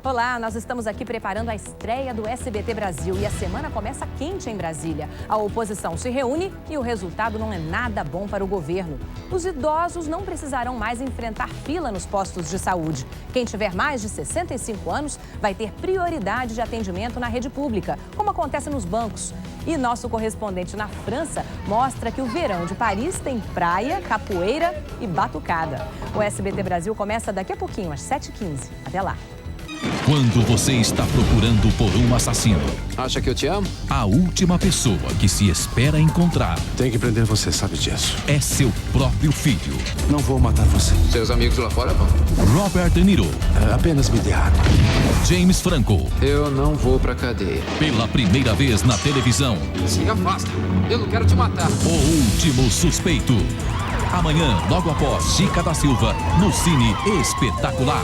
Olá, nós estamos aqui preparando a estreia do SBT Brasil e a semana começa quente em Brasília. A oposição se reúne e o resultado não é nada bom para o governo. Os idosos não precisarão mais enfrentar fila nos postos de saúde. Quem tiver mais de 65 anos vai ter prioridade de atendimento na rede pública, como acontece nos bancos. E nosso correspondente na França mostra que o verão de Paris tem praia, capoeira e batucada. O SBT Brasil começa daqui a pouquinho, às 7h15. Até lá. Quando você está procurando por um assassino, acha que eu te amo? a última pessoa que se espera encontrar Tem que prender você, sabe disso. é seu próprio filho. Não vou matar você. Seus amigos lá fora vão. Robert De Niro, Apenas me dê arma. James Franco, Eu não vou pra cadeia. pela primeira vez na televisão, Se afasta. Eu não quero te matar. O Último Suspeito. Amanhã, logo após Chica da Silva, no Cine Espetacular.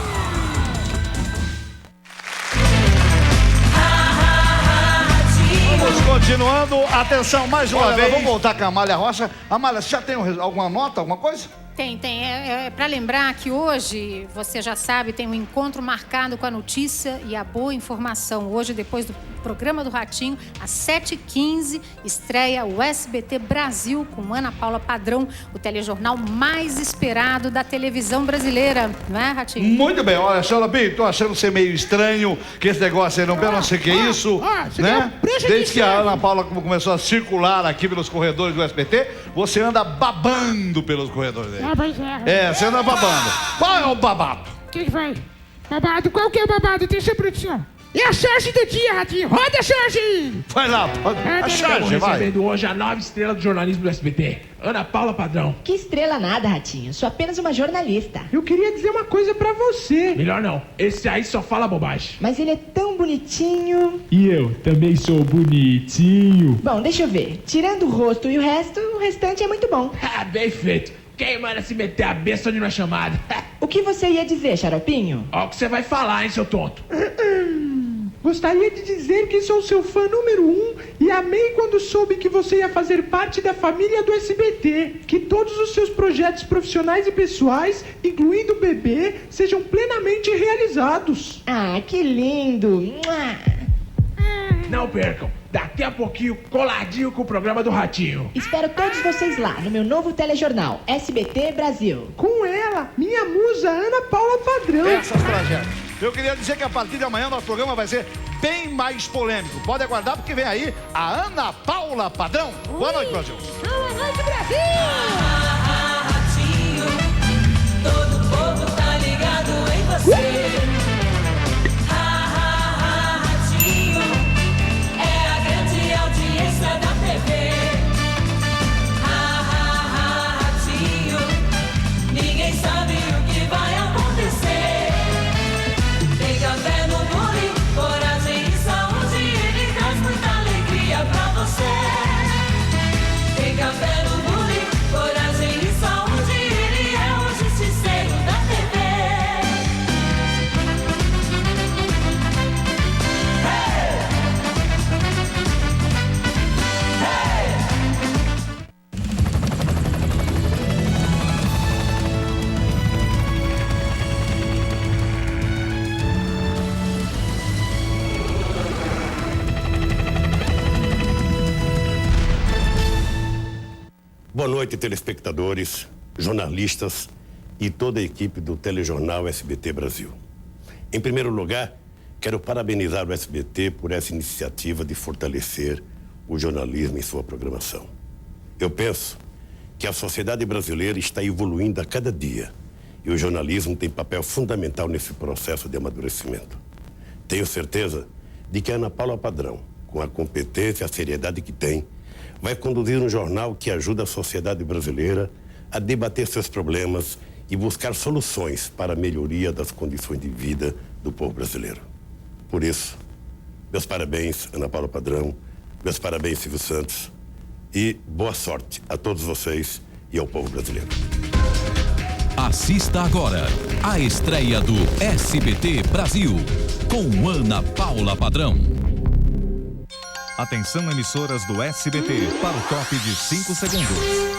Vamos continuando. Atenção, mais uma Olha, vez. vamos voltar com a Amália Rocha. Amália, você já tem alguma nota, alguma coisa? Tem. É para lembrar que hoje, você já sabe, tem um encontro marcado com a notícia e a boa informação. Hoje, depois do programa do Ratinho, às 7h15, estreia o SBT Brasil com Ana Paula Padrão, o telejornal mais esperado da televisão brasileira. Não é, Ratinho? Muito bem, olha, senhora Bim, tô achando você meio estranho, que esse negócio aí não sei o que é isso, né? Desde que a Ana Paula começou a circular aqui pelos corredores do SBT, você anda babando pelos corredores dele. Você anda babando. Qual é o babado? O que foi? Babado? Qual que é o babado? Tem sempre produção. E a charge do dia, Ratinho? Roda a charge! Vai lá, a charge, vai. Recebendo hoje a nova estrela do jornalismo do SBT, Ana Paula Padrão. Que estrela nada, Ratinho. Sou apenas uma jornalista. Eu queria dizer uma coisa pra você. Melhor não. Esse aí só fala bobagem. Mas ele é tão bonitinho. E eu também sou bonitinho. Bom, deixa eu ver. Tirando o rosto e o restante é muito bom. Ah, bem feito. Quem manda se meter a besta onde não é chamada? O que você ia dizer, Xaropinho? Ó o que você vai falar, hein, seu tonto. Gostaria de dizer que sou seu fã número 1 e amei quando soube que você ia fazer parte da família do SBT. Que todos os seus projetos profissionais e pessoais, incluindo o bebê, sejam plenamente realizados. Ah, que lindo! Não percam, daqui a pouquinho coladinho com o programa do Ratinho. Espero todos vocês lá no meu novo telejornal, SBT Brasil. Com ela, minha musa Ana Paula Padrão. Essas tragédias. Eu queria dizer que a partir de amanhã nosso programa vai ser bem mais polêmico. Pode aguardar porque vem aí a Ana Paula Padrão. Boa noite, Brasil. Boa noite, Brasil! Ratinho, todo povo tá ligado em você. Ratinho, é a grande audiência da TV. Ratinho, ninguém sabe o que vai acontecer. Tem café no bullying, coragem e saúde, ele traz muita alegria pra você. Tem café no bullying, coragem e saúde, ele é o justiceiro da TV. Boa noite, telespectadores, jornalistas e toda a equipe do telejornal SBT Brasil. Em primeiro lugar, quero parabenizar o SBT por essa iniciativa de fortalecer o jornalismo em sua programação. Eu penso que a sociedade brasileira está evoluindo a cada dia e o jornalismo tem papel fundamental nesse processo de amadurecimento. Tenho certeza de que a Ana Paula Padrão, com a competência e a seriedade que tem, vai conduzir um jornal que ajuda a sociedade brasileira a debater seus problemas e buscar soluções para a melhoria das condições de vida do povo brasileiro. Por isso, meus parabéns, Ana Paula Padrão, meus parabéns, Silvio Santos, e boa sorte a todos vocês e ao povo brasileiro. Assista agora a estreia do SBT Brasil com Ana Paula Padrão. Atenção, emissoras do SBT, para o top de 5 segundos.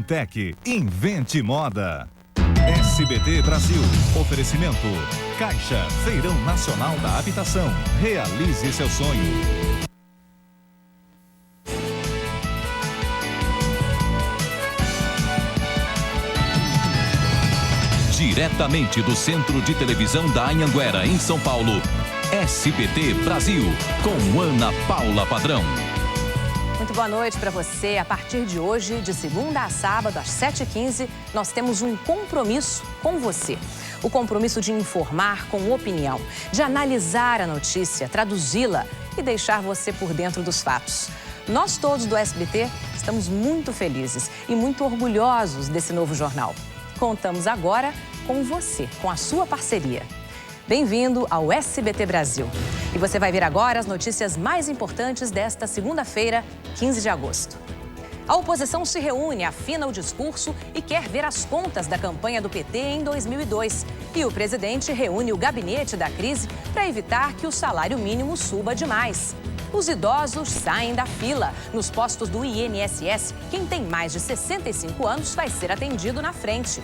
Lantec, invente moda. SBT Brasil, oferecimento. Caixa, Feirão Nacional da Habitação. Realize seu sonho. Diretamente do Centro de Televisão da Anhanguera, em São Paulo, SBT Brasil, com Ana Paula Padrão. Muito boa noite para você. A partir de hoje, de segunda a sábado, às 7h15, nós temos um compromisso com você. O compromisso de informar com opinião, de analisar a notícia, traduzi-la e deixar você por dentro dos fatos. Nós todos do SBT estamos muito felizes e muito orgulhosos desse novo jornal. Contamos agora com você, com a sua parceria. Bem-vindo ao SBT Brasil. E você vai ver agora as notícias mais importantes desta segunda-feira, 15 de agosto. A oposição se reúne, afina o discurso e quer ver as contas da campanha do PT em 2002. E o presidente reúne o gabinete da crise para evitar que o salário mínimo suba demais. Os idosos saem da fila. Nos postos do INSS, quem tem mais de 65 anos vai ser atendido na frente.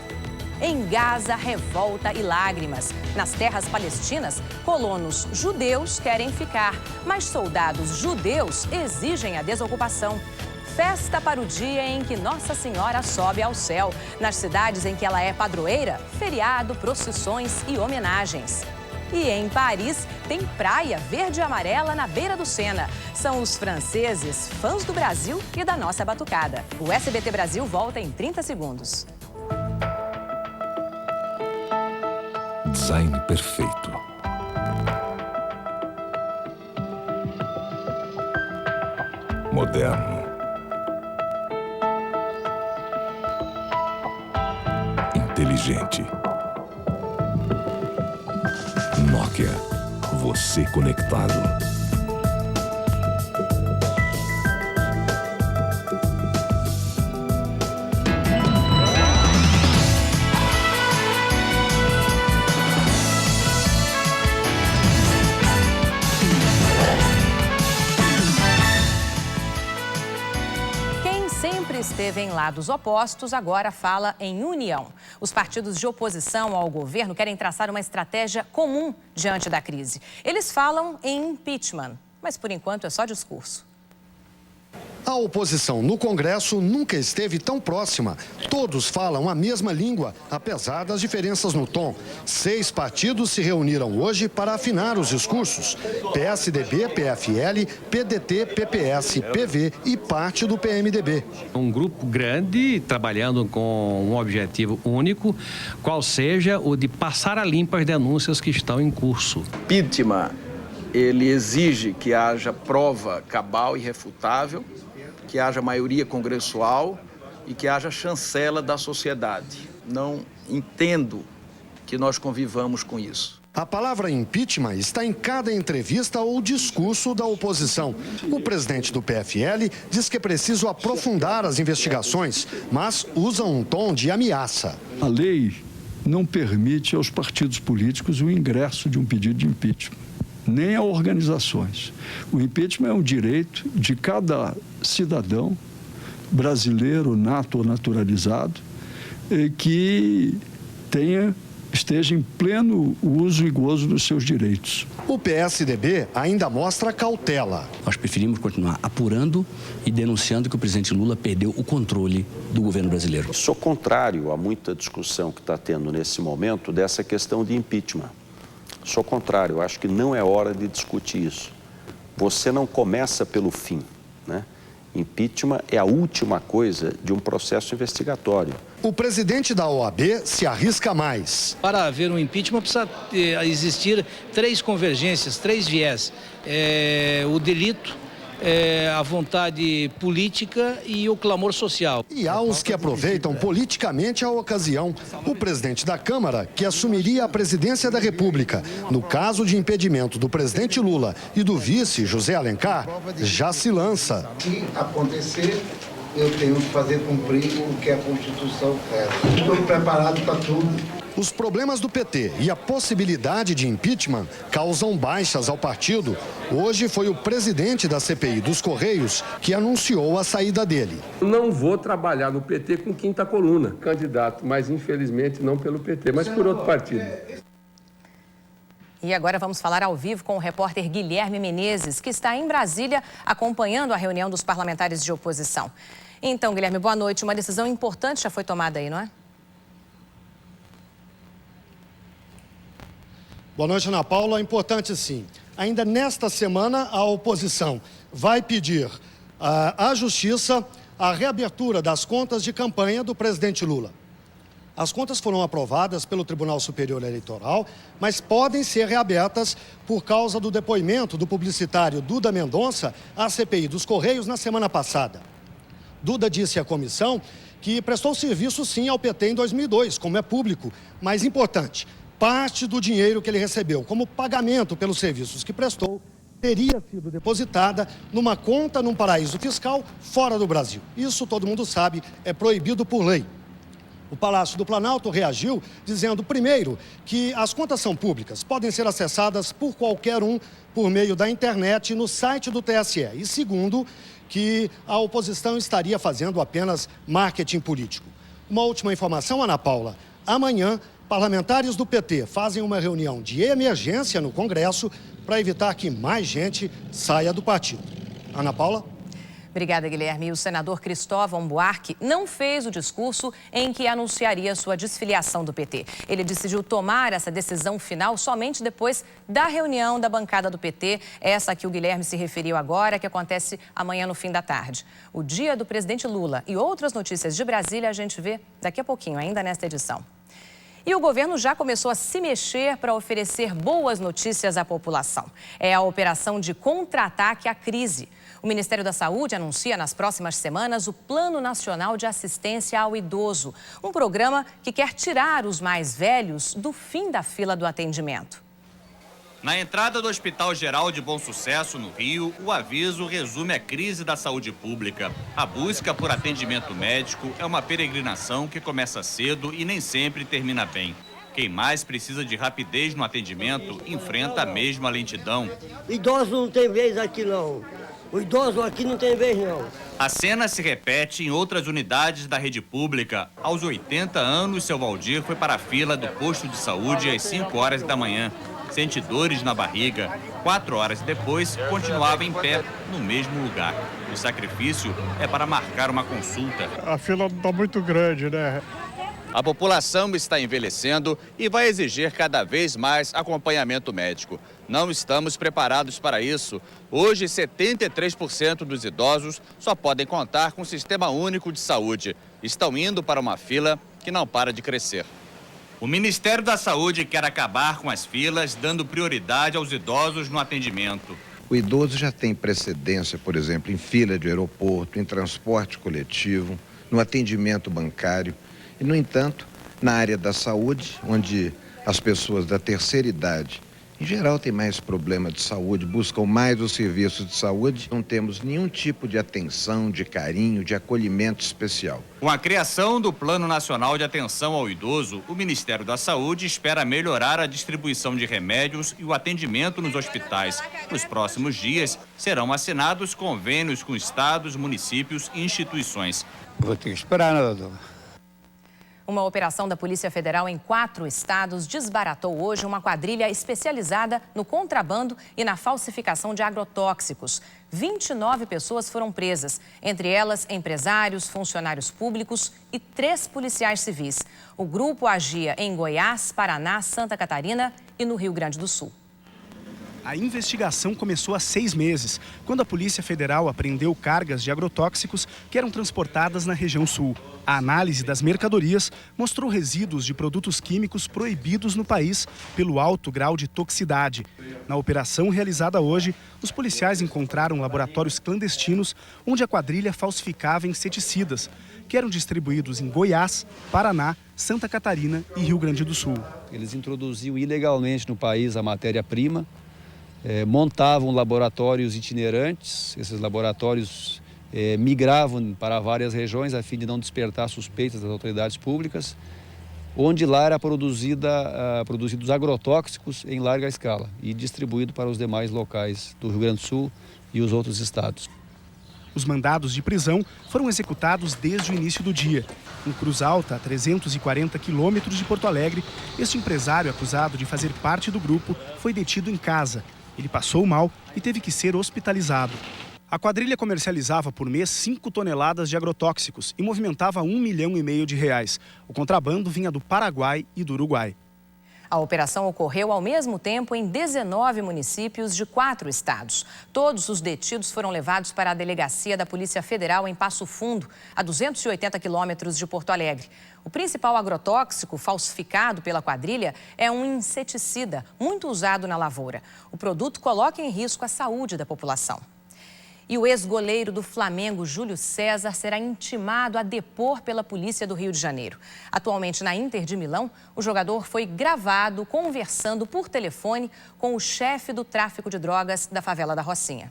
Em Gaza, revolta e lágrimas. Nas terras palestinas, colonos judeus querem ficar, mas soldados judeus exigem a desocupação. Festa para o dia em que Nossa Senhora sobe ao céu. Nas cidades em que ela é padroeira, feriado, procissões e homenagens. E em Paris, tem praia verde e amarela na beira do Sena. São os franceses, fãs do Brasil e da nossa batucada. O SBT Brasil volta em 30 segundos. Design perfeito. Moderno. Inteligente. Nokia, você conectado. Esteve em lados opostos, agora fala em união. Os partidos de oposição ao governo querem traçar uma estratégia comum diante da crise. Eles falam em impeachment, mas por enquanto é só discurso. A oposição no Congresso nunca esteve tão próxima. Todos falam a mesma língua, apesar das diferenças no tom. 6 partidos se reuniram hoje para afinar os discursos. PSDB, PFL, PDT, PPS, PV e parte do PMDB. Um grupo grande trabalhando com um objetivo único, qual seja o de passar a limpo as denúncias que estão em curso. Impeachment, ele exige que haja prova cabal e irrefutável, que haja maioria congressual e que haja chancela da sociedade. Não entendo que nós convivamos com isso. A palavra impeachment está em cada entrevista ou discurso da oposição. O presidente do PFL diz que é preciso aprofundar as investigações, mas usa um tom de ameaça. A lei não permite aos partidos políticos o ingresso de um pedido de impeachment, nem a organizações. O impeachment é um direito de cada cidadão brasileiro, nato ou naturalizado, que esteja em pleno uso e gozo dos seus direitos. O PSDB ainda mostra cautela. Nós preferimos continuar apurando e denunciando que o presidente Lula perdeu o controle do governo brasileiro. Sou contrário a muita discussão que está tendo nesse momento dessa questão de impeachment. Sou contrário, acho que não é hora de discutir isso. Você não começa pelo fim, né? Impeachment é a última coisa de um processo investigatório. O presidente da OAB se arrisca mais. Para haver um impeachment precisa existir 3 convergências, 3 viés. O delito, a vontade política e o clamor social. E há os que aproveitam politicamente a ocasião. O presidente da Câmara, que assumiria a presidência da República, no caso de impedimento do presidente Lula e do vice José Alencar, já se lança. Se acontecer, eu tenho que fazer cumprir o que a Constituição pede. Estou preparado para tudo. Os problemas do PT e a possibilidade de impeachment causam baixas ao partido. Hoje foi o presidente da CPI dos Correios que anunciou a saída dele. Não vou trabalhar no PT com quinta coluna, candidato, mas infelizmente não pelo PT, mas por outro partido. E agora vamos falar ao vivo com o repórter Guilherme Menezes, que está em Brasília acompanhando a reunião dos parlamentares de oposição. Então, Guilherme, boa noite. Uma decisão importante já foi tomada aí, não é? Boa noite, Ana Paula. Importante sim. Ainda nesta semana, a oposição vai pedir à Justiça a reabertura das contas de campanha do presidente Lula. As contas foram aprovadas pelo Tribunal Superior Eleitoral, mas podem ser reabertas por causa do depoimento do publicitário Duda Mendonça à CPI dos Correios na semana passada. Duda disse à comissão que prestou serviço sim ao PT em 2002, como é público, mas importante, parte do dinheiro que ele recebeu como pagamento pelos serviços que prestou teria sido depositada numa conta num paraíso fiscal fora do Brasil. Isso, todo mundo sabe, é proibido por lei. O Palácio do Planalto reagiu dizendo, primeiro, que as contas são públicas, podem ser acessadas por qualquer um por meio da internet no site do TSE. E segundo, que a oposição estaria fazendo apenas marketing político. Uma última informação, Ana Paula. Amanhã, parlamentares do PT fazem uma reunião de emergência no Congresso para evitar que mais gente saia do partido. Ana Paula? Obrigada, Guilherme. O senador Cristóvão Buarque não fez o discurso em que anunciaria sua desfiliação do PT. Ele decidiu tomar essa decisão final somente depois da reunião da bancada do PT, essa a que o Guilherme se referiu agora, que acontece amanhã no fim da tarde. O dia do presidente Lula e outras notícias de Brasília a gente vê daqui a pouquinho, ainda nesta edição. E o governo já começou a se mexer para oferecer boas notícias à população. É a operação de contra-ataque à crise. O Ministério da Saúde anuncia nas próximas semanas o Plano Nacional de Assistência ao Idoso, um programa que quer tirar os mais velhos do fim da fila do atendimento. Na entrada do Hospital Geral de Bom Sucesso, no Rio, o aviso resume a crise da saúde pública. A busca por atendimento médico é uma peregrinação que começa cedo e nem sempre termina bem. Quem mais precisa de rapidez no atendimento enfrenta a mesma lentidão. Idoso não tem vez aqui, não. O idoso aqui não tem vez, não. A cena se repete em outras unidades da rede pública. Aos 80 anos, seu Valdir foi para a fila do posto de saúde às 5 horas da manhã. Sente dores na barriga. 4 horas depois, continuava em pé, no mesmo lugar. O sacrifício é para marcar uma consulta. A fila não está muito grande, né? A população está envelhecendo e vai exigir cada vez mais acompanhamento médico. Não estamos preparados para isso. Hoje, 73% dos idosos só podem contar com o Sistema Único de Saúde. Estão indo para uma fila que não para de crescer. O Ministério da Saúde quer acabar com as filas, dando prioridade aos idosos no atendimento. O idoso já tem precedência, por exemplo, em fila de aeroporto, em transporte coletivo, no atendimento bancário. E, no entanto, na área da saúde, onde as pessoas da terceira idade, em geral, têm mais problema de saúde, buscam mais os serviços de saúde, não temos nenhum tipo de atenção, de carinho, de acolhimento especial. Com a criação do Plano Nacional de Atenção ao Idoso, o Ministério da Saúde espera melhorar a distribuição de remédios e o atendimento nos hospitais. Nos próximos dias, serão assinados convênios com estados, municípios e instituições. Vou ter que esperar, né, doutor? Uma operação da Polícia Federal em 4 estados desbaratou hoje uma quadrilha especializada no contrabando e na falsificação de agrotóxicos. 29 pessoas foram presas, entre elas empresários, funcionários públicos e 3 policiais civis. O grupo agia em Goiás, Paraná, Santa Catarina e no Rio Grande do Sul. A investigação começou há 6 meses, quando a Polícia Federal apreendeu cargas de agrotóxicos que eram transportadas na região sul. A análise das mercadorias mostrou resíduos de produtos químicos proibidos no país pelo alto grau de toxicidade. Na operação realizada hoje, os policiais encontraram laboratórios clandestinos onde a quadrilha falsificava inseticidas, que eram distribuídos em Goiás, Paraná, Santa Catarina e Rio Grande do Sul. Eles introduziam ilegalmente no país a matéria-prima, montavam laboratórios itinerantes, esses laboratórios migravam para várias regiões a fim de não despertar suspeitas das autoridades públicas onde lá era produzidos agrotóxicos em larga escala e distribuído para os demais locais do Rio Grande do Sul e os outros estados. Os mandados de prisão foram executados desde o início do dia. Em Cruz Alta, a 340 quilômetros de Porto Alegre, este empresário acusado de fazer parte do grupo foi detido em casa. Ele passou mal e teve que ser hospitalizado. A quadrilha comercializava por mês 5 toneladas de agrotóxicos e movimentava R$1,5 milhão de reais. O contrabando vinha do Paraguai e do Uruguai. A operação ocorreu ao mesmo tempo em 19 municípios de 4 estados. Todos os detidos foram levados para a delegacia da Polícia Federal em Passo Fundo, a 280 quilômetros de Porto Alegre. O principal agrotóxico falsificado pela quadrilha é um inseticida muito usado na lavoura. O produto coloca em risco a saúde da população. E o ex-goleiro do Flamengo, Júlio César, será intimado a depor pela polícia do Rio de Janeiro. Atualmente na Inter de Milão, o jogador foi gravado conversando por telefone com o chefe do tráfico de drogas da favela da Rocinha.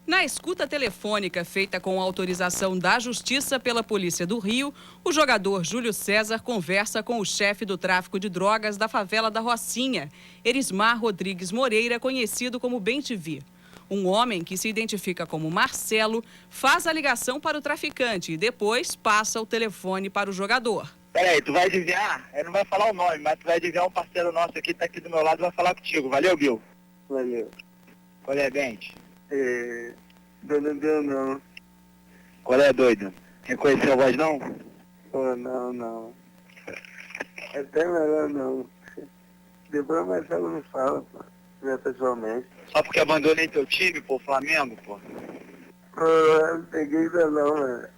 Na escuta telefônica feita com autorização da Justiça pela Polícia do Rio, o jogador Júlio César conversa com o chefe do tráfico de drogas da favela da Rocinha, Erismar Rodrigues Moreira, conhecido como Bem-TV. Um homem que se identifica como Marcelo faz a ligação para o traficante e depois passa o telefone para o jogador. Peraí, tu vai adivinhar? Ele não vai falar o nome, mas tu vai adivinhar um parceiro nosso aqui, tá aqui do meu lado, vai falar contigo. Valeu, Bill? Valeu. Qual é, Bente? Não. Qual é, doido? Reconheceu a voz, não? Oh, não. É até melhor não. Depois o Marcelo não fala, pô. Pessoalmente. Só porque abandonei teu time, pô, Flamengo, pô? Eu não peguei ainda não, velho.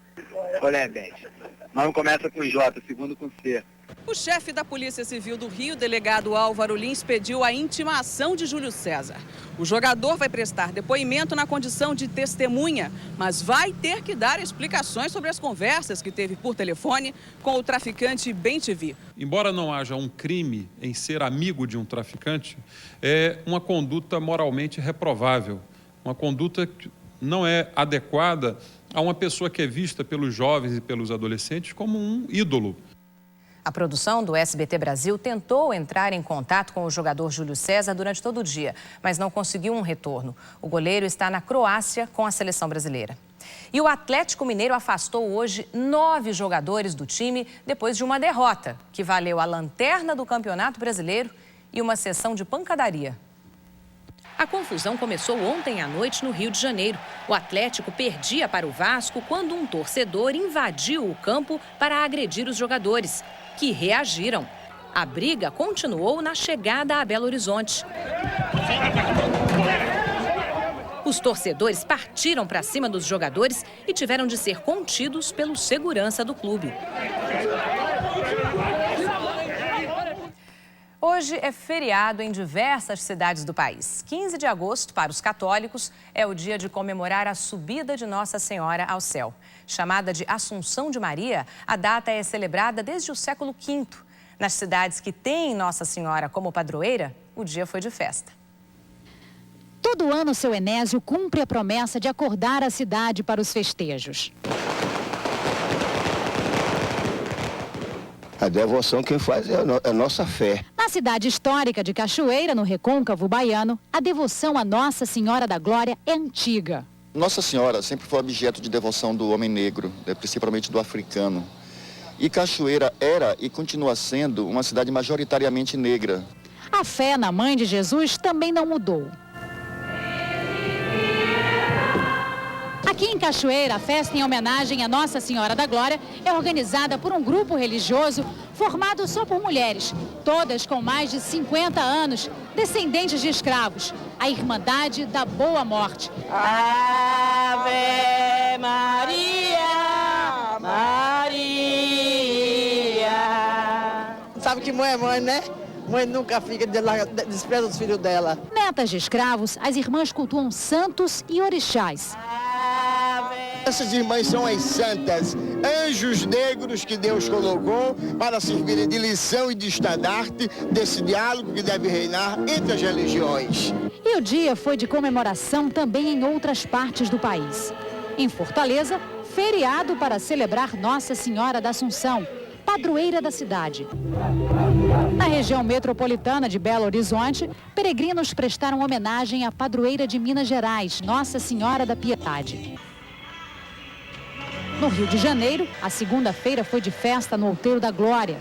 Olha, Bente. Nome começa com J, segundo com C. O chefe da Polícia Civil do Rio, delegado Álvaro Lins, pediu a intimação de Júlio César. O jogador vai prestar depoimento na condição de testemunha, mas vai ter que dar explicações sobre as conversas que teve por telefone com o traficante Bem-TV. Embora não haja um crime em ser amigo de um traficante, é uma conduta moralmente reprovável, uma conduta que não é adequada a uma pessoa que é vista pelos jovens e pelos adolescentes como um ídolo. A produção do SBT Brasil tentou entrar em contato com o jogador Júlio César durante todo o dia, mas não conseguiu um retorno. O goleiro está na Croácia com a seleção brasileira. E o Atlético Mineiro afastou hoje 9 jogadores do time depois de uma derrota, que valeu a lanterna do Campeonato Brasileiro e uma sessão de pancadaria. A confusão começou ontem à noite no Rio de Janeiro. O Atlético perdia para o Vasco quando um torcedor invadiu o campo para agredir os jogadores, que reagiram. A briga continuou na chegada a Belo Horizonte. Os torcedores partiram para cima dos jogadores e tiveram de ser contidos pelo segurança do clube. Hoje é feriado em diversas cidades do país. 15 de agosto, para os católicos, é o dia de comemorar a subida de Nossa Senhora ao céu. Chamada de Assunção de Maria, a data é celebrada desde o século V. Nas cidades que têm Nossa Senhora como padroeira, o dia foi de festa. Todo ano, seu Enésio cumpre a promessa de acordar a cidade para os festejos. A devoção quem faz é a nossa fé. Na cidade histórica de Cachoeira, no Recôncavo Baiano, a devoção a Nossa Senhora da Glória é antiga. Nossa Senhora sempre foi objeto de devoção do homem negro, principalmente do africano. E Cachoeira era e continua sendo uma cidade majoritariamente negra. A fé na Mãe de Jesus também não mudou. Aqui em Cachoeira, a festa em homenagem a Nossa Senhora da Glória é organizada por um grupo religioso formado só por mulheres, todas com mais de 50 anos, descendentes de escravos, a Irmandade da Boa Morte. Ave Maria, Maria. Sabe que mãe é mãe, né? Mãe nunca fica despreza dos filhos dela. Netas de escravos, as irmãs cultuam santos e orixás. Essas irmãs são as santas, anjos negros que Deus colocou para servirem de lição e de estandarte desse diálogo que deve reinar entre as religiões. E o dia foi de comemoração também em outras partes do país. Em Fortaleza, feriado para celebrar Nossa Senhora da Assunção. padroeira da cidade. Na região metropolitana de Belo Horizonte, peregrinos prestaram homenagem à padroeira de Minas Gerais, Nossa Senhora da Piedade. No Rio de Janeiro, a segunda-feira foi de festa no Outeiro da Glória.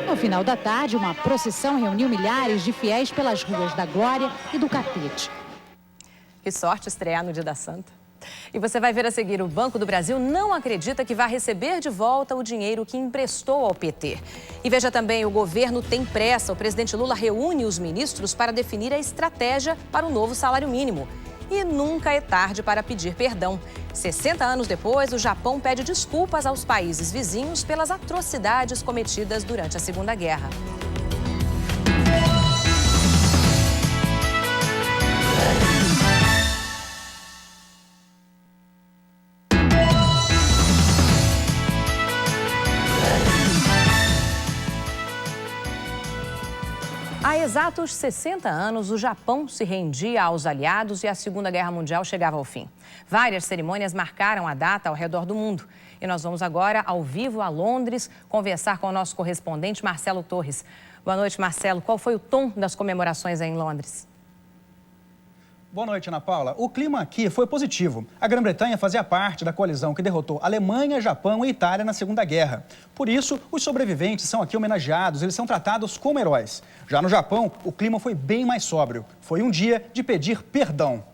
No final da tarde, uma procissão reuniu milhares de fiéis pelas ruas da Glória e do Catete. Que sorte estrear no Dia da Santa. E você vai ver a seguir, o Banco do Brasil não acredita que vai receber de volta o dinheiro que emprestou ao PT. E veja também, o governo tem pressa. O presidente Lula reúne os ministros para definir a estratégia para o novo salário mínimo. E nunca é tarde para pedir perdão. 60 anos depois, o Japão pede desculpas aos países vizinhos pelas atrocidades cometidas durante a Segunda Guerra. Há exatos 60 anos, o Japão se rendia aos aliados e a Segunda Guerra Mundial chegava ao fim. Várias cerimônias marcaram a data ao redor do mundo. E nós vamos agora, ao vivo, a Londres, conversar com o nosso correspondente Marcelo Torres. Boa noite, Marcelo. Qual foi o tom das comemorações em Londres? Boa noite, Ana Paula. O clima aqui foi positivo. A Grã-Bretanha fazia parte da coalizão que derrotou Alemanha, Japão e Itália na Segunda Guerra. Por isso, os sobreviventes são aqui homenageados, eles são tratados como heróis. Já no Japão, o clima foi bem mais sóbrio. Foi um dia de pedir perdão.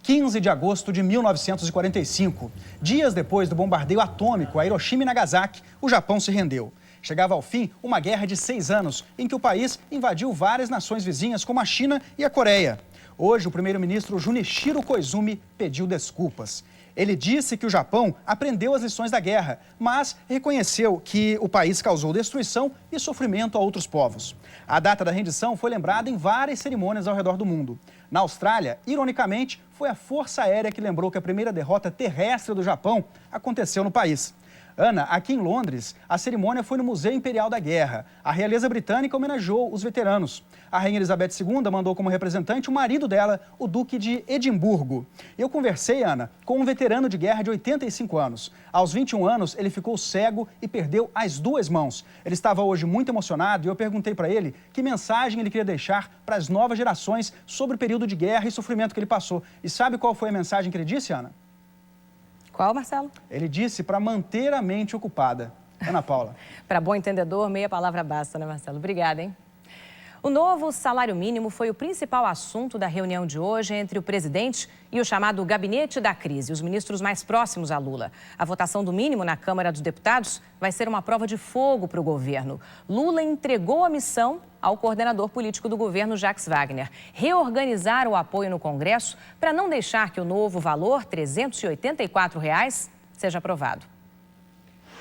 15 de agosto de 1945. Dias depois do bombardeio atômico a Hiroshima e Nagasaki, o Japão se rendeu. Chegava ao fim uma guerra de 6 anos, em que o país invadiu várias nações vizinhas, como a China e a Coreia. Hoje, o primeiro-ministro Junichiro Koizumi pediu desculpas. Ele disse que o Japão aprendeu as lições da guerra, mas reconheceu que o país causou destruição e sofrimento a outros povos. A data da rendição foi lembrada em várias cerimônias ao redor do mundo. Na Austrália, ironicamente, foi a Força Aérea que lembrou que a primeira derrota terrestre do Japão aconteceu no país. Ana, aqui em Londres, a cerimônia foi no Museu Imperial da Guerra. A realeza britânica homenageou os veteranos. A Rainha Elizabeth II mandou como representante o marido dela, o Duque de Edimburgo. Eu conversei, Ana, com um veterano de guerra de 85 anos. Aos 21 anos, ele ficou cego e perdeu as 2 mãos. Ele estava hoje muito emocionado e eu perguntei para ele que mensagem ele queria deixar para as novas gerações sobre o período de guerra e sofrimento que ele passou. E sabe qual foi a mensagem que ele disse, Ana? Qual, Marcelo? Ele disse para manter a mente ocupada. Ana Paula. Para bom entendedor, meia palavra basta, né, Marcelo? Obrigada, hein? O novo salário mínimo foi o principal assunto da reunião de hoje entre o presidente e o chamado Gabinete da Crise, os ministros mais próximos a Lula. A votação do mínimo na Câmara dos Deputados vai ser uma prova de fogo para o governo. Lula entregou a missão ao coordenador político do governo, Jacques Wagner, reorganizar o apoio no Congresso para não deixar que o novo valor, R$ 384, seja aprovado.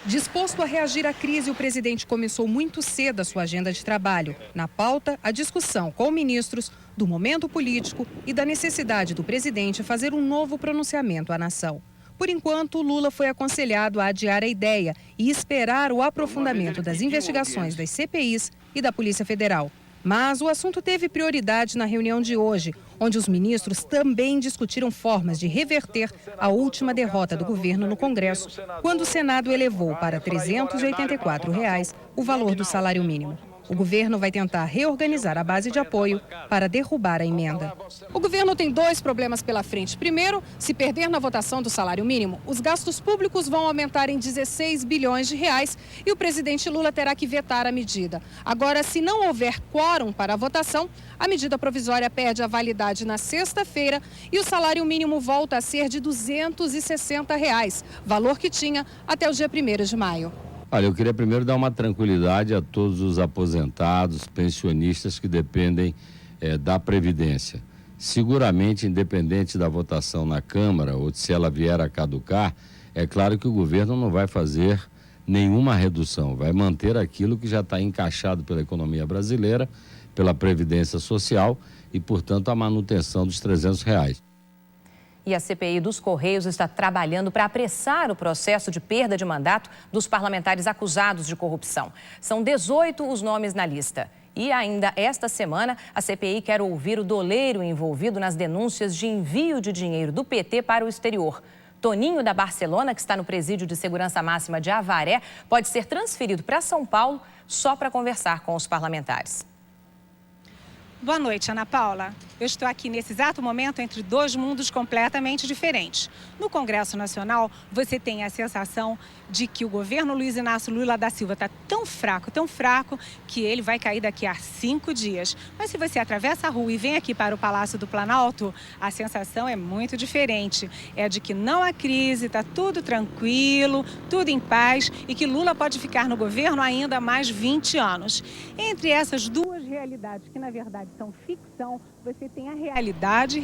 Disposto a reagir à crise, o presidente começou muito cedo a sua agenda de trabalho. Na pauta, a discussão com ministros do momento político e da necessidade do presidente fazer um novo pronunciamento à nação. Por enquanto, Lula foi aconselhado a adiar a ideia e esperar o aprofundamento das investigações das CPIs e da Polícia Federal. Mas o assunto teve prioridade na reunião de hoje, onde os ministros também discutiram formas de reverter a última derrota do governo no Congresso, quando o Senado elevou para R$ 384 o valor do salário mínimo. O governo vai tentar reorganizar a base de apoio para derrubar a emenda. O governo tem 2 problemas pela frente. Primeiro, se perder na votação do salário mínimo, os gastos públicos vão aumentar em 16 bilhões de reais e o presidente Lula terá que vetar a medida. Agora, se não houver quórum para a votação, a medida provisória perde a validade na sexta-feira e o salário mínimo volta a ser de R$ 260, valor que tinha até o dia 1º de maio. Olha, eu queria primeiro dar uma tranquilidade a todos os aposentados, pensionistas que dependem da Previdência. Seguramente, independente da votação na Câmara ou se ela vier a caducar, é claro que o governo não vai fazer nenhuma redução, vai manter aquilo que já está encaixado pela economia brasileira, pela Previdência Social e, portanto, a manutenção dos R$ 300. E a CPI dos Correios está trabalhando para apressar o processo de perda de mandato dos parlamentares acusados de corrupção. São 18 os nomes na lista. E ainda esta semana, a CPI quer ouvir o doleiro envolvido nas denúncias de envio de dinheiro do PT para o exterior. Toninho da Barcelona, que está no presídio de segurança máxima de Avaré, pode ser transferido para São Paulo só para conversar com os parlamentares. Boa noite, Ana Paula. Eu estou aqui nesse exato momento entre dois mundos completamente diferentes. No Congresso Nacional, você tem a sensação de que o governo Luiz Inácio Lula da Silva está tão fraco, que ele vai cair daqui a 5 dias. Mas se você atravessa a rua e vem aqui para o Palácio do Planalto, a sensação é muito diferente. É de que não há crise, está tudo tranquilo, tudo em paz e que Lula pode ficar no governo ainda mais 20 anos. Entre essas duas realidades, que na verdade são ficção, você tem a realidade.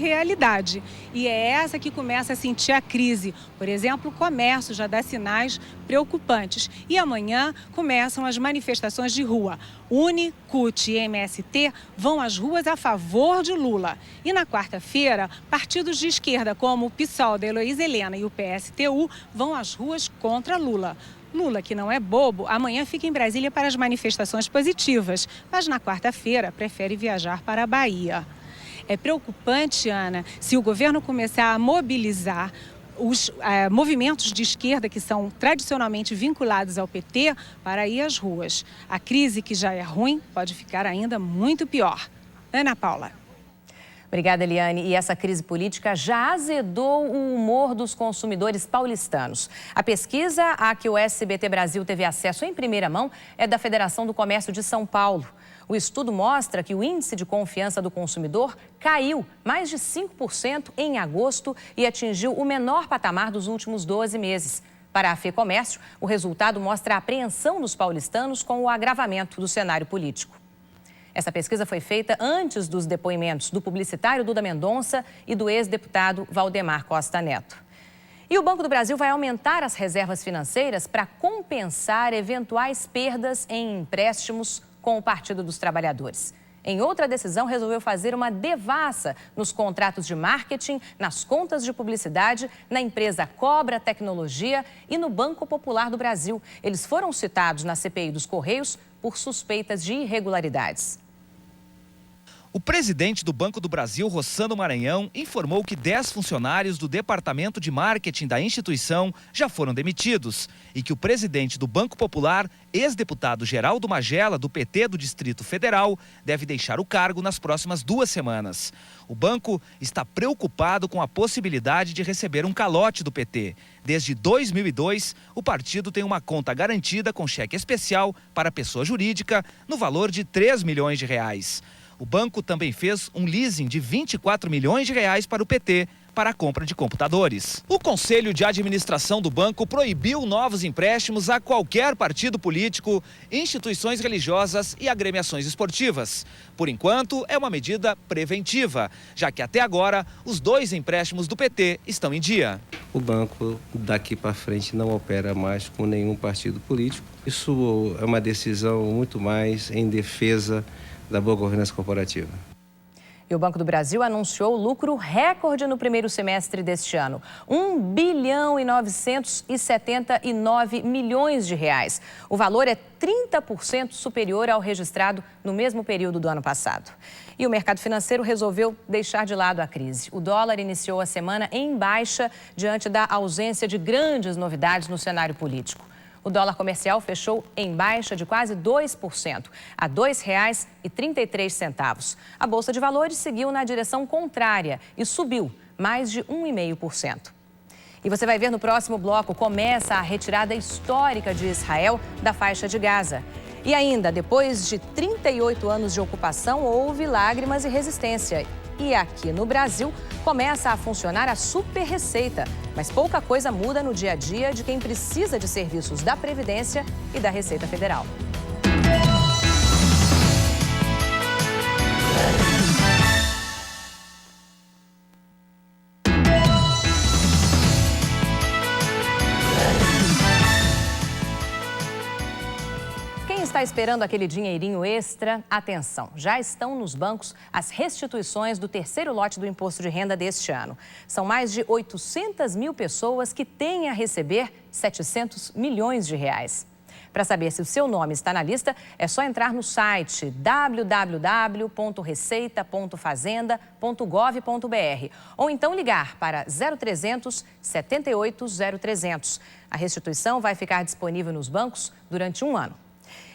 E é essa que começa a sentir a crise. Por exemplo, o comércio já dá sinais preocupantes. E amanhã começam as manifestações de rua. UNE, CUT e MST vão às ruas a favor de Lula. E na quarta-feira, partidos de esquerda como o PSOL da Heloísa Helena e o PSTU vão às ruas contra Lula. Lula, que não é bobo, amanhã fica em Brasília para as manifestações positivas, mas na quarta-feira prefere viajar para a Bahia. É preocupante, Ana, se o governo começar a mobilizar os movimentos de esquerda que são tradicionalmente vinculados ao PT para ir às ruas. A crise, que já é ruim, pode ficar ainda muito pior. Ana Paula. Obrigada, Eliane. E essa crise política já azedou o humor dos consumidores paulistanos. A pesquisa a que o SBT Brasil teve acesso em primeira mão é da Federação do Comércio de São Paulo. O estudo mostra que o índice de confiança do consumidor caiu mais de 5% em agosto e atingiu o menor patamar dos últimos 12 meses. Para a FEComércio, o resultado mostra a apreensão dos paulistanos com o agravamento do cenário político. Essa pesquisa foi feita antes dos depoimentos do publicitário Duda Mendonça e do ex-deputado Valdemar Costa Neto. E o Banco do Brasil vai aumentar as reservas financeiras para compensar eventuais perdas em empréstimos com o Partido dos Trabalhadores. Em outra decisão, resolveu fazer uma devassa nos contratos de marketing, nas contas de publicidade, na empresa Cobra Tecnologia e no Banco Popular do Brasil. Eles foram citados na CPI dos Correios por suspeitas de irregularidades. O presidente do Banco do Brasil, Rossano Maranhão, informou que 10 funcionários do departamento de marketing da instituição já foram demitidos e que o presidente do Banco Popular, ex-deputado Geraldo Magela, do PT do Distrito Federal, deve deixar o cargo nas próximas 2 semanas. O banco está preocupado com a possibilidade de receber um calote do PT. Desde 2002, o partido tem uma conta garantida com cheque especial para pessoa jurídica no valor de R$3 milhões. O banco também fez um leasing de R$24 milhões para o PT para a compra de computadores. O Conselho de Administração do banco proibiu novos empréstimos a qualquer partido político, instituições religiosas e agremiações esportivas. Por enquanto, é uma medida preventiva, já que até agora os 2 empréstimos do PT estão em dia. O banco daqui para frente não opera mais com nenhum partido político. Isso é uma decisão muito mais em defesa da boa governança corporativa. E o Banco do Brasil anunciou lucro recorde no primeiro semestre deste ano, R$1,979 bilhões. O valor é 30% superior ao registrado no mesmo período do ano passado. E o mercado financeiro resolveu deixar de lado a crise. O dólar iniciou a semana em baixa diante da ausência de grandes novidades no cenário político. O dólar comercial fechou em baixa de quase 2%, a R$ 2,33. A Bolsa de Valores seguiu na direção contrária e subiu mais de 1,5%. E você vai ver no próximo bloco, começa a retirada histórica de Israel da faixa de Gaza. E ainda, depois de 38 anos de ocupação, houve lágrimas e resistência. E aqui no Brasil, começa a funcionar a super receita. Mas pouca coisa muda no dia a dia de quem precisa de serviços da Previdência e da Receita Federal. Está esperando aquele dinheirinho extra? Atenção, já estão nos bancos as restituições do terceiro lote do imposto de renda deste ano. São mais de 800 mil pessoas que têm a receber R$700 milhões. Para saber se o seu nome está na lista, é só entrar no site www.receita.fazenda.gov.br ou então ligar para 0300 78 0300. A restituição vai ficar disponível nos bancos durante um ano.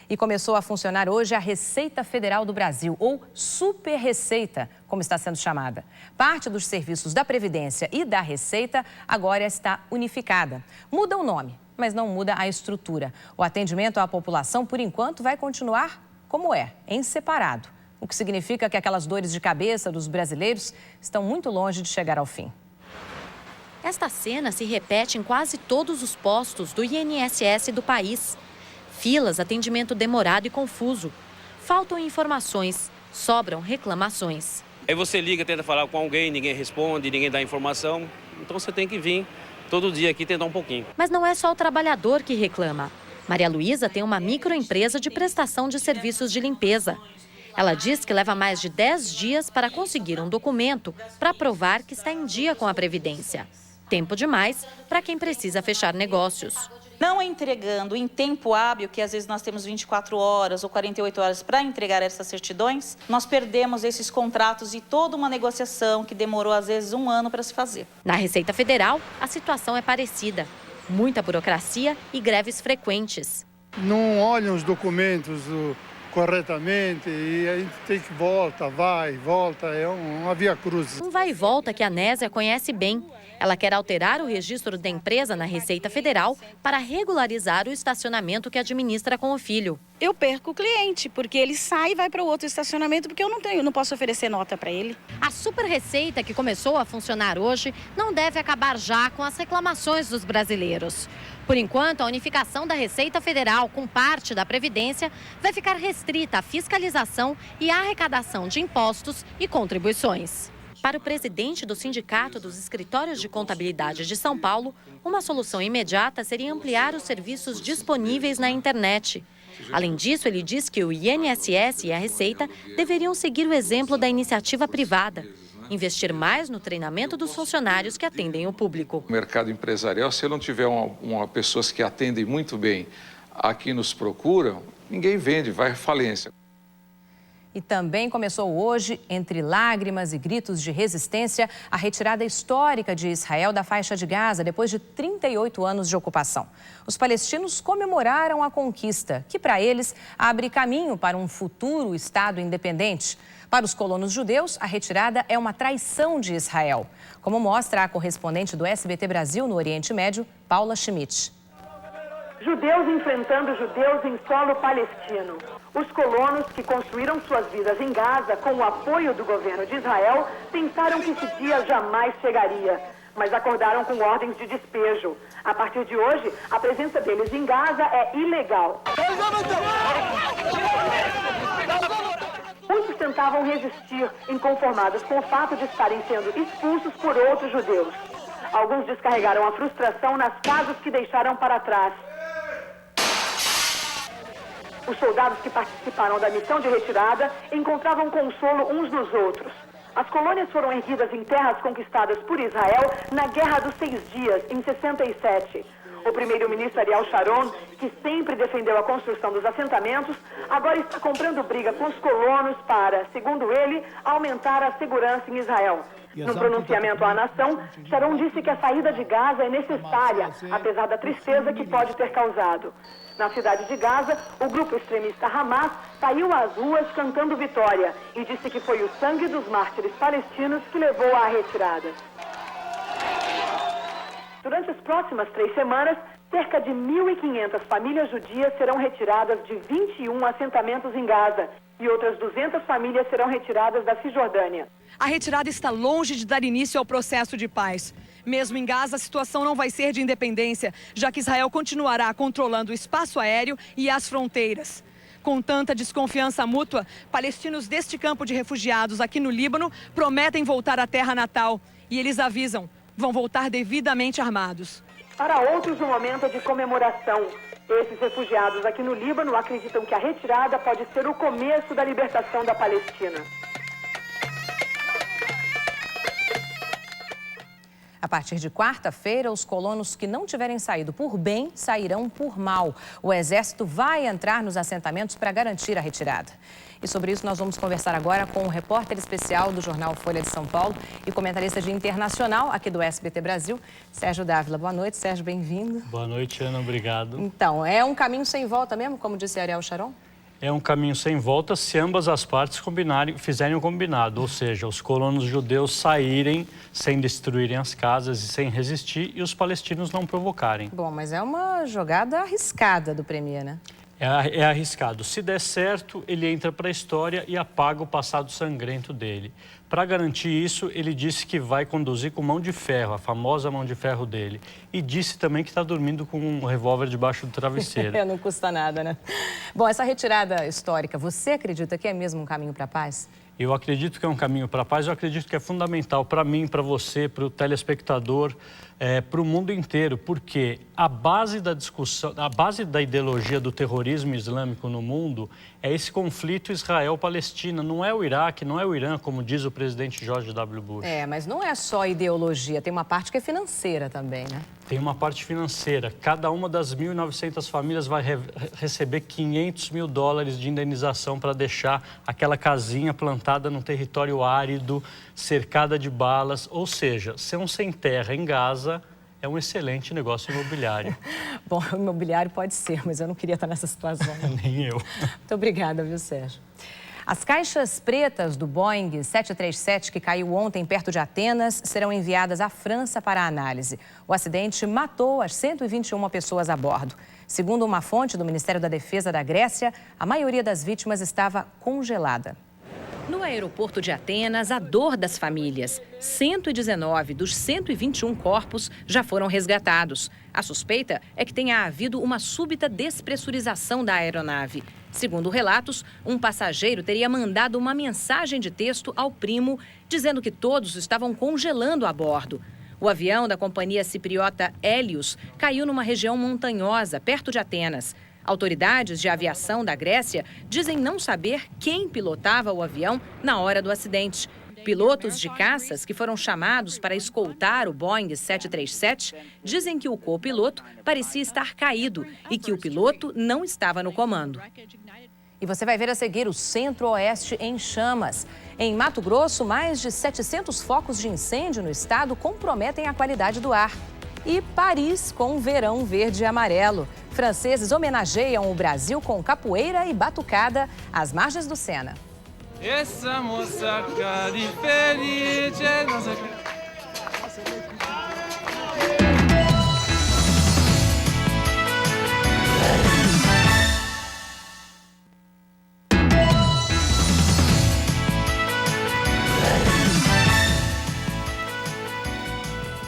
E começou a funcionar hoje a Receita Federal do Brasil, ou Super Receita, como está sendo chamada. Parte dos serviços da Previdência e da Receita agora está unificada. Muda o nome, mas não muda a estrutura. O atendimento à população, por enquanto, vai continuar como é, em separado. O que significa que aquelas dores de cabeça dos brasileiros estão muito longe de chegar ao fim. Esta cena se repete em quase todos os postos do INSS do país. Filas, atendimento demorado e confuso. Faltam informações, sobram reclamações. Aí você liga, tenta falar com alguém, ninguém responde, ninguém dá informação. Então você tem que vir todo dia aqui tentar um pouquinho. Mas não é só o trabalhador que reclama. Maria Luísa tem uma microempresa de prestação de serviços de limpeza. Ela diz que leva mais de 10 dias para conseguir um documento para provar que está em dia com a Previdência. Tempo demais para quem precisa fechar negócios. Não entregando em tempo hábil, que às vezes nós temos 24 horas ou 48 horas para entregar essas certidões, nós perdemos esses contratos e toda uma negociação que demorou às vezes um ano para se fazer. Na Receita Federal, a situação é parecida. Muita burocracia e greves frequentes. Não olham os documentos corretamente e a gente tem que vai e volta, é uma via cruz. Um vai e volta que a Nésia conhece bem. Ela quer alterar o registro da empresa na Receita Federal para regularizar o estacionamento que administra com o filho. Eu perco o cliente, porque ele sai e vai para o outro estacionamento, porque eu não posso oferecer nota para ele. A Super Receita, que começou a funcionar hoje, não deve acabar já com as reclamações dos brasileiros. Por enquanto, a unificação da Receita Federal com parte da Previdência vai ficar restrita à fiscalização e à arrecadação de impostos e contribuições. Para o presidente do Sindicato dos Escritórios de Contabilidade de São Paulo, uma solução imediata seria ampliar os serviços disponíveis na internet. Além disso, ele diz que o INSS e a Receita deveriam seguir o exemplo da iniciativa privada, investir mais no treinamento dos funcionários que atendem o público. O mercado empresarial, se não tiver pessoas que atendem muito bem a quem nos procuram, ninguém vende, vai à falência. E também começou hoje, entre lágrimas e gritos de resistência, a retirada histórica de Israel da faixa de Gaza depois de 38 anos de ocupação. Os palestinos comemoraram a conquista, que para eles abre caminho para um futuro Estado independente. Para os colonos judeus, a retirada é uma traição de Israel, como mostra a correspondente do SBT Brasil no Oriente Médio, Paula Schmidt. Judeus enfrentando judeus em solo palestino. Os colonos que construíram suas vidas em Gaza com o apoio do governo de Israel pensaram que esse dia jamais chegaria, mas acordaram com ordens de despejo. A partir de hoje, a presença deles em Gaza é ilegal. Muitos tentavam resistir, inconformados com o fato de estarem sendo expulsos por outros judeus. Alguns descarregaram a frustração nas casas que deixaram para trás. Os soldados que participaram da missão de retirada encontravam consolo uns nos outros. As colônias foram erguidas em terras conquistadas por Israel na Guerra dos 6 Dias, em 67. O primeiro-ministro Ariel Sharon, que sempre defendeu a construção dos assentamentos, agora está comprando briga com os colonos para, segundo ele, aumentar a segurança em Israel. No pronunciamento à nação, Sharon disse que a saída de Gaza é necessária, apesar da tristeza que pode ter causado. Na cidade de Gaza, o grupo extremista Hamas saiu às ruas cantando vitória e disse que foi o sangue dos mártires palestinos que levou à retirada. Durante as próximas 3 semanas, cerca de 1.500 famílias judias serão retiradas de 21 assentamentos em Gaza e outras 200 famílias serão retiradas da Cisjordânia. A retirada está longe de dar início ao processo de paz. Mesmo em Gaza, a situação não vai ser de independência, já que Israel continuará controlando o espaço aéreo e as fronteiras. Com tanta desconfiança mútua, palestinos deste campo de refugiados aqui no Líbano prometem voltar à terra natal. E eles avisam, vão voltar devidamente armados. Para outros, o momento é de comemoração. Esses refugiados aqui no Líbano acreditam que a retirada pode ser o começo da libertação da Palestina. A partir de quarta-feira, os colonos que não tiverem saído por bem sairão por mal. O Exército vai entrar nos assentamentos para garantir a retirada. E sobre isso nós vamos conversar agora com o repórter especial do jornal Folha de São Paulo e comentarista de internacional aqui do SBT Brasil, Sérgio Dávila. Boa noite, Sérgio, bem-vindo. Boa noite, Ana, obrigado. Então, é um caminho sem volta mesmo, como disse Ariel Sharon? É um caminho sem volta se ambas as partes fizerem o combinado, ou seja, os colonos judeus saírem sem destruírem as casas e sem resistir e os palestinos não provocarem. Bom, mas é uma jogada arriscada do Premier, né? É arriscado. Se der certo, ele entra para a história e apaga o passado sangrento dele. Para garantir isso, ele disse que vai conduzir com mão de ferro, a famosa mão de ferro dele. E disse também que está dormindo com um revólver debaixo do travesseiro. Não custa nada, né? Bom, essa retirada histórica, você acredita que é mesmo um caminho para a paz? Eu acredito que é um caminho para a paz, eu acredito que é fundamental para mim, para você, para o telespectador, para o mundo inteiro, porque a base da discussão, a base da ideologia do terrorismo islâmico no mundo é esse conflito Israel-Palestina, não é o Iraque, não é o Irã, como diz o presidente George W. Bush. Mas não é só ideologia, tem uma parte que é financeira também, né? Tem uma parte financeira. Cada uma das 1.900 famílias vai receber $500 mil de indenização para deixar aquela casinha plantada num território árido, cercada de balas. Ou seja, ser um sem terra em Gaza é um excelente negócio imobiliário. Bom, o imobiliário pode ser, mas eu não queria estar nessa situação. Nem eu. Muito obrigada, viu, Sérgio? As caixas pretas do Boeing 737, que caiu ontem perto de Atenas, serão enviadas à França para análise. O acidente matou as 121 pessoas a bordo. Segundo uma fonte do Ministério da Defesa da Grécia, a maioria das vítimas estava congelada. No aeroporto de Atenas, a dor das famílias. 119 dos 121 corpos já foram resgatados. A suspeita é que tenha havido uma súbita despressurização da aeronave. Segundo relatos, um passageiro teria mandado uma mensagem de texto ao primo, dizendo que todos estavam congelando a bordo. O avião da companhia cipriota Hélios caiu numa região montanhosa, perto de Atenas. Autoridades de aviação da Grécia dizem não saber quem pilotava o avião na hora do acidente. Pilotos de caças que foram chamados para escoltar o Boeing 737 dizem que o copiloto parecia estar caído e que o piloto não estava no comando. E você vai ver a seguir o Centro-Oeste em chamas. Em Mato Grosso, mais de 700 focos de incêndio no estado comprometem a qualidade do ar. E Paris com verão verde e amarelo. Franceses homenageiam o Brasil com capoeira e batucada às margens do Sena. Essa moça diferente.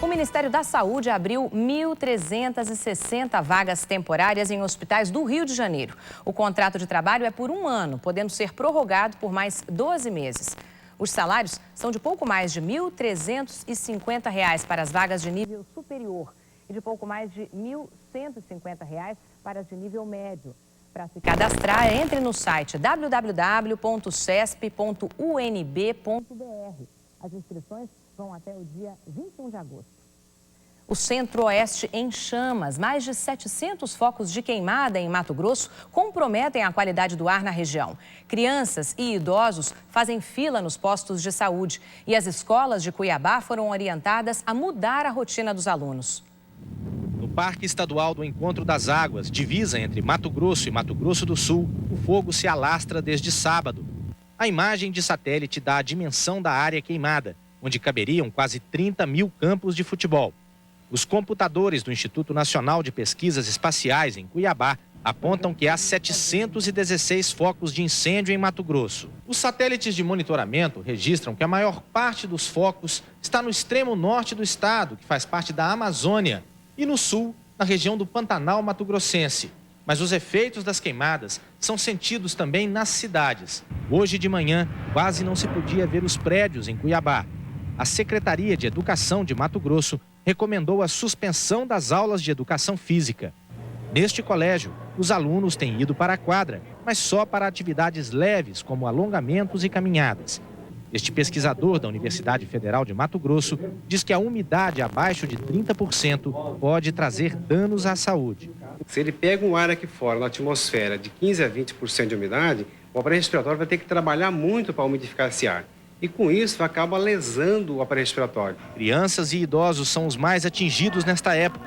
O Ministério da Saúde abriu 1.360 vagas temporárias em hospitais do Rio de Janeiro. O contrato de trabalho é por 1 ano, podendo ser prorrogado por mais 12 meses. Os salários são de pouco mais de R$ 1.350 para as vagas de nível superior e de pouco mais de R$ 1.150 para as de nível médio. Para se cadastrar, entre no site www.cesp.unb.br. As inscrições vão até o dia 21 de agosto. O Centro-Oeste em chamas. Mais de 700 focos de queimada em Mato Grosso comprometem a qualidade do ar na região. Crianças e idosos fazem fila nos postos de saúde e as escolas de Cuiabá foram orientadas a mudar a rotina dos alunos. No Parque Estadual do Encontro das Águas, divisa entre Mato Grosso e Mato Grosso do Sul, o fogo se alastra desde sábado. A imagem de satélite dá a dimensão da área queimada, onde caberiam quase 30 mil campos de futebol. Os computadores do Instituto Nacional de Pesquisas Espaciais, em Cuiabá, apontam que há 716 focos de incêndio em Mato Grosso. Os satélites de monitoramento registram que a maior parte dos focos está no extremo norte do estado, que faz parte da Amazônia, e no sul, na região do Pantanal mato-grossense. Mas os efeitos das queimadas são sentidos também nas cidades. Hoje de manhã, quase não se podia ver os prédios em Cuiabá. A Secretaria de Educação de Mato Grosso recomendou a suspensão das aulas de educação física. Neste colégio, os alunos têm ido para a quadra, mas só para atividades leves, como alongamentos e caminhadas. Este pesquisador da Universidade Federal de Mato Grosso diz que a umidade abaixo de 30% pode trazer danos à saúde. Se ele pega um ar aqui fora, na atmosfera, de 15% a 20% de umidade, o aparelho respiratório vai ter que trabalhar muito para umidificar esse ar. E com isso acaba lesando o aparelho respiratório. Crianças e idosos são os mais atingidos nesta época.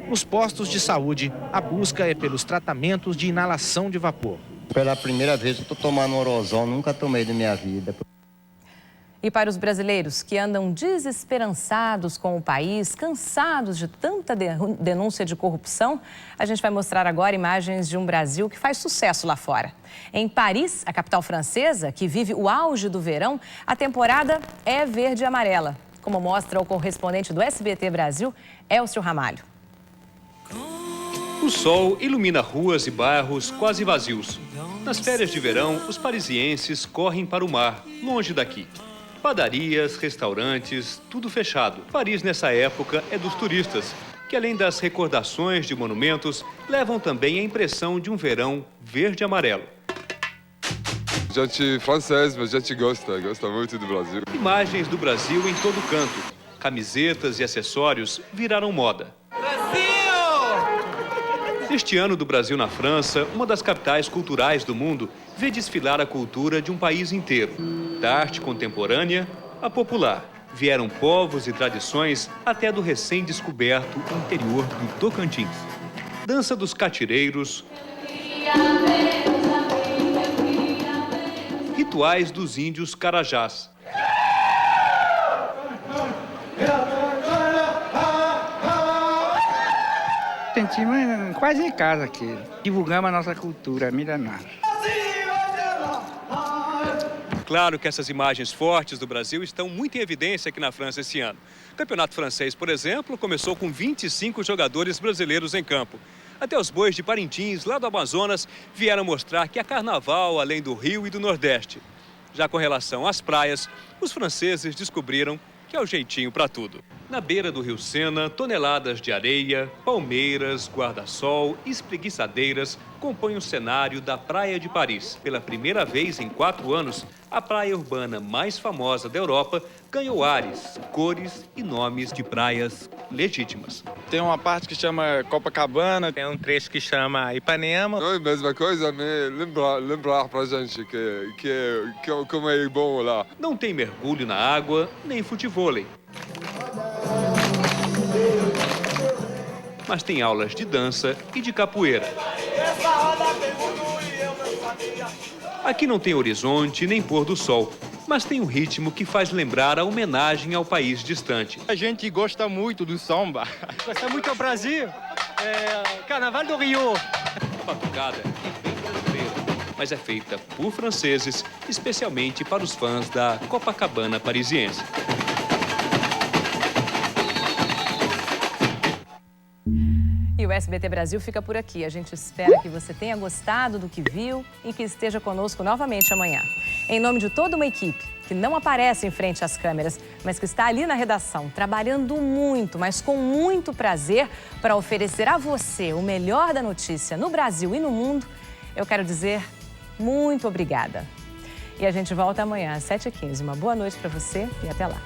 Nos postos de saúde, a busca é pelos tratamentos de inalação de vapor. Pela primeira vez eu estou tomando Orozol, nunca tomei na minha vida. E para os brasileiros que andam desesperançados com o país, cansados de tanta denúncia de corrupção, a gente vai mostrar agora imagens de um Brasil que faz sucesso lá fora. Em Paris, a capital francesa, que vive o auge do verão, a temporada é verde e amarela, como mostra o correspondente do SBT Brasil, Elcio Ramalho. O sol ilumina ruas e bairros quase vazios. Nas férias de verão, os parisienses correm para o mar, longe daqui. Padarias, restaurantes, tudo fechado. Paris, nessa época, é dos turistas, que além das recordações de monumentos, levam também a impressão de um verão verde e amarelo. Gente francês, mas a gente gosta muito do Brasil. Imagens do Brasil em todo canto. Camisetas e acessórios viraram moda. Este ano do Brasil na França, uma das capitais culturais do mundo, vê desfilar a cultura de um país inteiro. Da arte contemporânea à popular. Vieram povos e tradições até do recém-descoberto interior do Tocantins. Dança dos catireiros, rituais dos índios carajás. Sentimos quase em casa aqui. Divulgamos a nossa cultura milenar. Claro que essas imagens fortes do Brasil estão muito em evidência aqui na França esse ano. O campeonato francês, por exemplo, começou com 25 jogadores brasileiros em campo. Até os bois de Parintins, lá do Amazonas, vieram mostrar que há carnaval além do Rio e do Nordeste. Já com relação às praias, os franceses descobriram que é o jeitinho para tudo. Na beira do rio Sena, toneladas de areia, palmeiras, guarda-sol e espreguiçadeiras compõem o cenário da Praia de Paris. Pela primeira vez em 4 anos, a praia urbana mais famosa da Europa ganhou ares, cores e nomes de praias legítimas. Tem uma parte que chama Copacabana, tem um trecho que chama Ipanema. Não é a mesma coisa, mas lembrar pra gente como é bom lá. Não tem mergulho na água, nem futevôlei. Mas tem aulas de dança e de capoeira. Aqui não tem horizonte nem pôr do sol, mas tem um ritmo que faz lembrar a homenagem ao país distante. A gente gosta muito do samba. Gosta muito do Brasil. Carnaval do Rio. A batucada é bem brasileira, mas é feita por franceses, especialmente para os fãs da Copacabana parisiense. E o SBT Brasil fica por aqui. A gente espera que você tenha gostado do que viu e que esteja conosco novamente amanhã. Em nome de toda uma equipe que não aparece em frente às câmeras, mas que está ali na redação, trabalhando muito, mas com muito prazer para oferecer a você o melhor da notícia no Brasil e no mundo, eu quero dizer muito obrigada. E a gente volta amanhã às 7h15. Uma boa noite para você e até lá.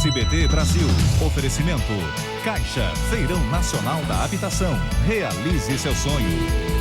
SBT Brasil. Oferecimento. Caixa. Feirão Nacional da Habitação. Realize seu sonho.